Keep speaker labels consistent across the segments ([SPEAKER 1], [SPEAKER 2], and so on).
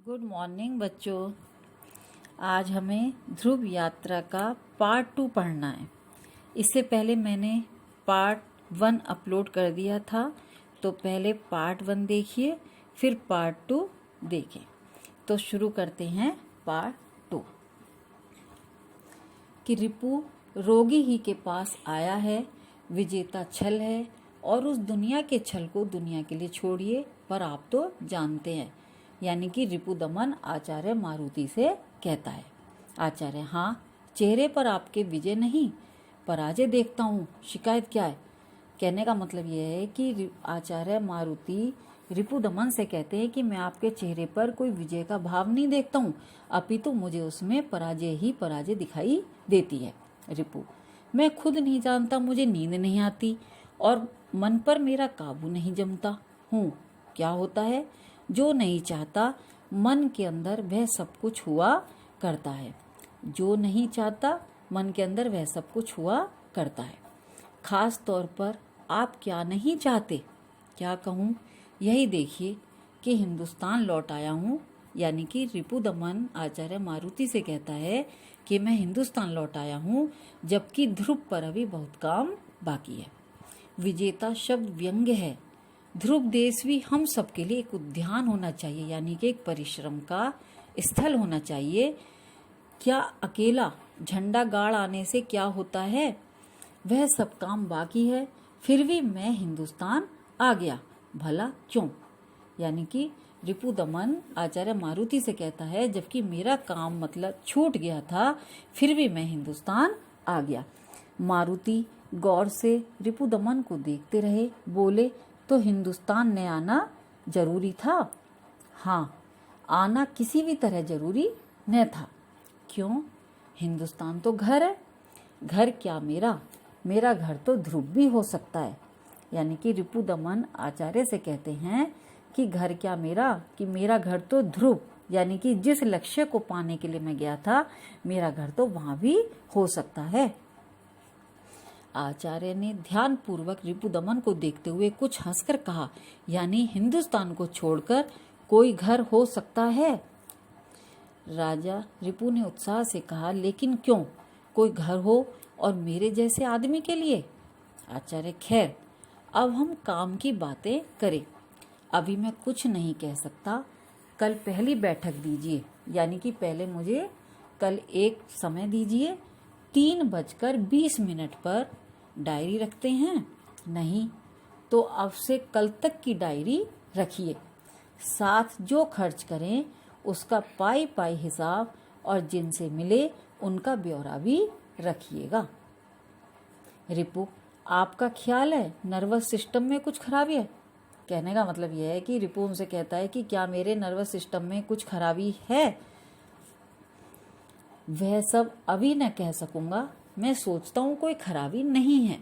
[SPEAKER 1] Good morning बच्चों। आज हमें ध्रुव यात्रा का पार्ट 2 पढ़ना है। इससे पहले मैंने पार्ट 1 अपलोड कर दिया था, तो पहले पार्ट 1 देखिए, फिर पार्ट 2 देखें। तो शुरू करते हैं पार्ट 2। कि रिपु रोगी ही के पास आया है, विजेता छल है, और उस दुनिया के छल को दुनिया के लिए छोड़िए, पर आप तो जानते हैं। यानी कि रिपुदमन आचार्य मारुति से कहता है। आचार्य: हाँ, चेहरे पर आपके विजय नहीं, पराजय देखता हूँ, शिकायत क्या है? कहने का मतलब यह है कि आचार्य मारुति रिपुदमन से कहते हैं कि मैं आपके चेहरे पर कोई विजय का भाव नहीं देखता हूँ, अपितु मुझे उसमें पराजय ही पराजय दिखाई देती है। रिपु: मैं खुद नहीं जानता, मुझे नींद नहीं आती और मन पर मेरा काबू नहीं जमता हूँ। क्या होता है? जो नहीं चाहता मन के अंदर वह सब कुछ हुआ करता है। जो नहीं चाहता मन के अंदर वह सब कुछ हुआ करता है। खास तौर पर आप क्या नहीं चाहते? क्या कहूँ? यही देखिए कि हिंदुस्तान लौट आया हूँ। यानी कि रिपुदमन आचार्य मारुति से कहता है कि मैं हिंदुस्तान लौट आया हूँ, जबकि ध्रुव पर अभी बहुत काम बाकी है। विजेता शब्द व्यंग्य है। ध्रुव देश भी हम सबके लिए एक उद्यान होना चाहिए, यानी कि एक परिश्रम का स्थल होना चाहिए। क्या अकेला झंडा गाड़ आने से क्या होता है? वह सब काम बाकी है, फिर भी मैं हिंदुस्तान आ गया। भला क्यों? यानी कि रिपुदमन आचार्य मारुति से कहता है, जबकि मेरा काम मतलब छूट गया था, फिर भी मैं हिंदुस्तान आ गया। मारुति गौर से रिपुदमन को देखते रहे। बोले, तो हिंदुस्तान ने आना जरूरी था? हाँ, आना किसी भी तरह जरूरी न था। क्यों? हिंदुस्तान तो घर है। घर क्या मेरा? मेरा घर तो ध्रुव भी हो सकता है। यानी कि रिपुदमन आचार्य से कहते हैं कि घर क्या मेरा, कि मेरा घर तो ध्रुव, यानी कि जिस लक्ष्य को पाने के लिए मैं गया था, मेरा घर तो वहां भी हो सकता है। आचार्य ने ध्यान पूर्वक रिपुदमन को देखते हुए कुछ हंसकर कहा, यानी हिंदुस्तान को छोड़कर कोई घर हो सकता है? राजा रिपु ने उत्साह से कहा, लेकिन क्यों? कोई घर हो, और मेरे जैसे आदमी के लिए। आचार्य: खैर, अब हम काम की बातें करें। अभी मैं कुछ नहीं कह सकता। कल पहली बैठक दीजिए, यानी कि पहले मुझे कल एक समय दीजिए। 3:20 पर डायरी रखते हैं? नहीं, तो अब से कल तक की डायरी रखिए। साथ जो खर्च करें उसका पाई पाई हिसाब, और जिनसे मिले उनका ब्यौरा भी रखिएगा। रिपु: आपका ख्याल है नर्वस सिस्टम में कुछ खराबी है? कहने का मतलब यह है कि रिपु उनसे कहता है कि क्या मेरे नर्वस सिस्टम में कुछ खराबी है? वह सब अभी न कह सकूंगा। मैं सोचता हूँ कोई खराबी नहीं है।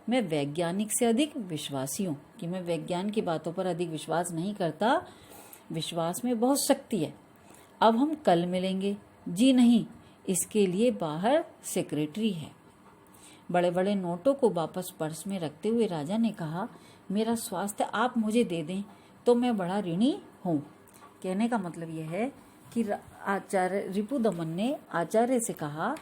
[SPEAKER 1] मैं वैज्ञानिक से अधिक विश्वासी हूँ, कि मैं वैज्ञान की बातों पर अधिक विश्वास नहीं करता। विश्वास में बहुत शक्ति है। अब हम कल मिलेंगे। जी नहीं, इसके लिए बाहर सेक्रेटरी है। बड़े बड़े नोटों को वापस पर्स में रखते हुए राजा ने कहा, मेरा स्वास्थ्य आप मुझे दे दें तो मैं बड़ा ऋणी हूँ। कहने का मतलब यह है कि आचार्य रिपुदमन ने आचार्य से कहा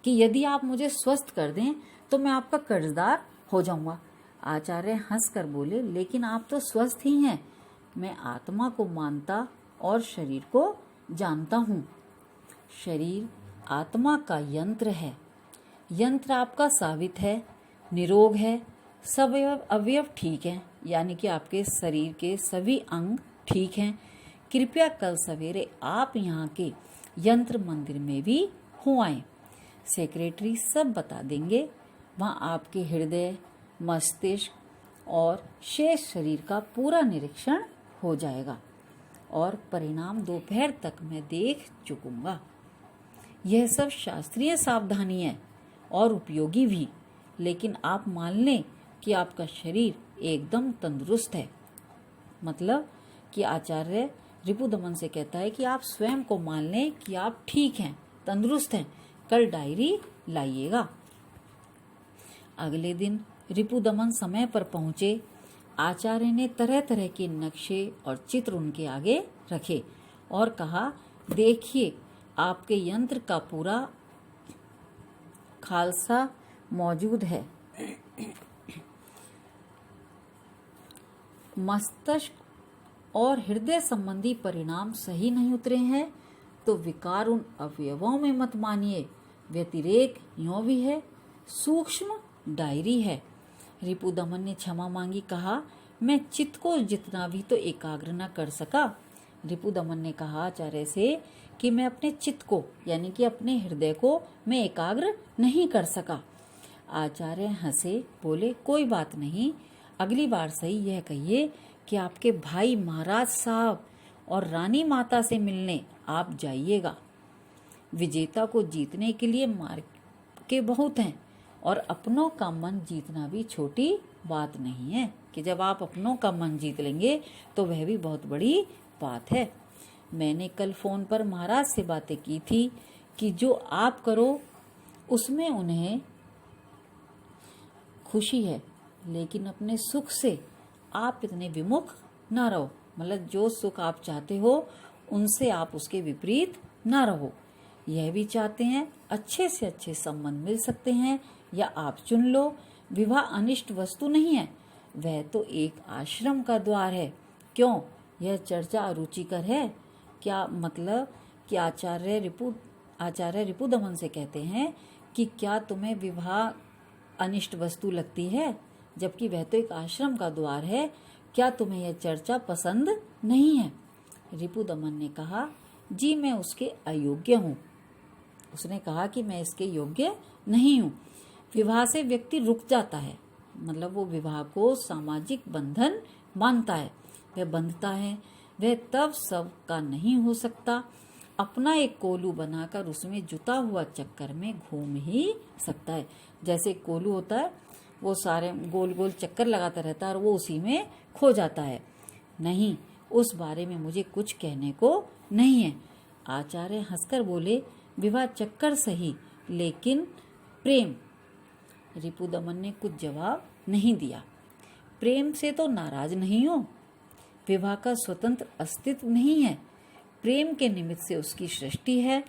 [SPEAKER 1] कि यदि आप मुझे स्वस्थ कर दें तो मैं आपका कर्जदार हो जाऊंगा। आचार्य हंसकर बोले, लेकिन आप तो स्वस्थ ही हैं। मैं आत्मा को मानता और शरीर को जानता हूँ। शरीर आत्मा का यंत्र है। यंत्र आपका साबित है, निरोग है, सब अवयव ठीक हैं, यानी कि आपके शरीर के सभी अंग ठीक हैं। कृपया कल सवेरे आप यहाँ के यंत्र मंदिर में भी हो आए। सेक्रेटरी सब बता देंगे। वहाँ आपके हृदय, मस्तिष्क और शेष शरीर का पूरा निरीक्षण हो जाएगा, और परिणाम दोपहर तक मैं देख चुकूंगा। यह सब शास्त्रीय सावधानी है और उपयोगी भी, लेकिन आप मान लें कि आपका शरीर एकदम तंदुरुस्त है। मतलब कि आचार्य रिपुदमन से कहता है कि आप स्वयं को मान लें कि आप ठीक हैं, तंदुरुस्त हैं। कल डायरी लाइएगा। अगले दिन रिपुदमन समय पर पहुंचे। आचार्य ने तरह तरह के नक्शे और चित्र उनके आगे रखे। और कहा, देखिए आपके यंत्र का पूरा खालसा मौजूद है। मस्तिष्क और हृदय संबंधी परिणाम सही नहीं उतरे हैं तो विकार उन अवयवों में मत मानिए, व्यतिरेक यों भी है, सूक्ष्म डायरी है। रिपुदमन ने क्षमा मांगी, कहा, मैं चित्त को जितना भी तो एकाग्र न कर सका। रिपुदमन ने कहा आचार्य से कि मैं अपने चित्त को यानी कि अपने हृदय को मैं एकाग्र नहीं कर सका। आचार्य हंसे, बोले, कोई बात नहीं, अगली बार सही यह कहिए कि आपके भाई महाराज साहब और रानी माता से मिलने आप जाइएगा। विजेता को जीतने के लिए मार्ग के बहुत हैं और अपनों का मन जीतना भी छोटी बात नहीं है कि जब आप अपनों का मन जीत लेंगे तो वह भी बहुत बड़ी बात है। मैंने कल फोन पर महाराज से बातें की थी कि जो आप करो उसमें उन्हें खुशी है, लेकिन अपने सुख से आप इतने विमुख ना रहो। मतलब जो सुख आप चाहते हो उनसे आप उसके विपरीत ना रहो। यह भी चाहते हैं अच्छे से अच्छे संबंध मिल सकते हैं या आप चुन लो। विवाह अनिष्ट वस्तु नहीं है, वह तो एक आश्रम का द्वार है। क्यों यह चर्चा अरुचिकर है? क्या मतलब कि आचार्य रिपुदमन से कहते हैं कि क्या तुम्हें विवाह अनिष्ट वस्तु लगती है, जबकि वह तो एक आश्रम का द्वार है। क्या तुम्हें यह चर्चा पसंद नहीं है? रिपुदमन ने कहा, जी मैं उसके अयोग्य हूँ। उसने कहा कि मैं इसके योग्य नहीं हूँ। विवाह से व्यक्ति रुक जाता है, मतलब वो विवाह को सामाजिक बंधन मानता है, वह बंधता है, वह तब सब का नहीं हो सकता। अपना एक कोलू बनाकर उसमें जुता हुआ चक्कर में घूम ही सकता है। जैसे कोलू होता है वो सारे गोल गोल चक्कर लगाता रहता है और वो उसी में खो जाता है। नहीं, उस बारे में मुझे कुछ कहने को नहीं है। आचार्य हंसकर बोले, विवाह चक्कर सही, लेकिन प्रेम। रिपुदमन ने कुछ जवाब नहीं दिया। प्रेम से तो नाराज नहीं हो, विवाह का स्वतंत्र अस्तित्व नहीं है, प्रेम के निमित्त से उसकी सृष्टि है।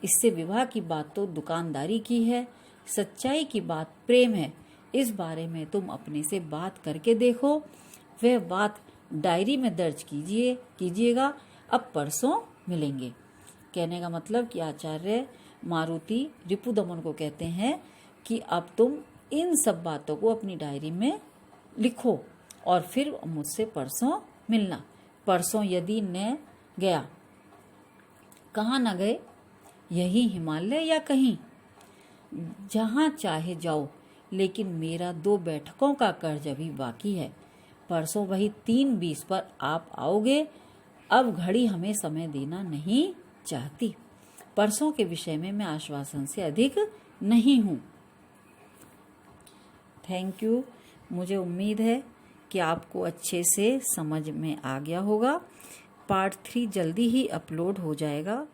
[SPEAKER 1] इससे विवाह की बात तो दुकानदारी की है, सच्चाई की बात प्रेम है। इस बारे में तुम अपने से बात करके देखो, वह बात डायरी में दर्ज कीजिएगा। अब परसों मिलेंगे। कहने का मतलब कि आचार्य मारुति रिपुदमन को कहते हैं कि अब तुम इन सब बातों को अपनी डायरी में लिखो और फिर मुझसे परसों मिलना। परसों यदि न गया, कहाँ न गए? यही हिमालय या कहीं? जहाँ चाहे जाओ, लेकिन मेरा 2 बैठकों का कर्ज अभी बाकी है। परसों वही 3:20 पर आप आओगे। अब घड़ी हमें समय देना नहीं चाहती। परसों के विषय में मैं आश्वासन से अधिक नहीं हूँ। Thank you. मुझे उम्मीद है कि आपको अच्छे से समझ में आ गया होगा। पार्ट 3 जल्दी ही अपलोड हो जाएगा।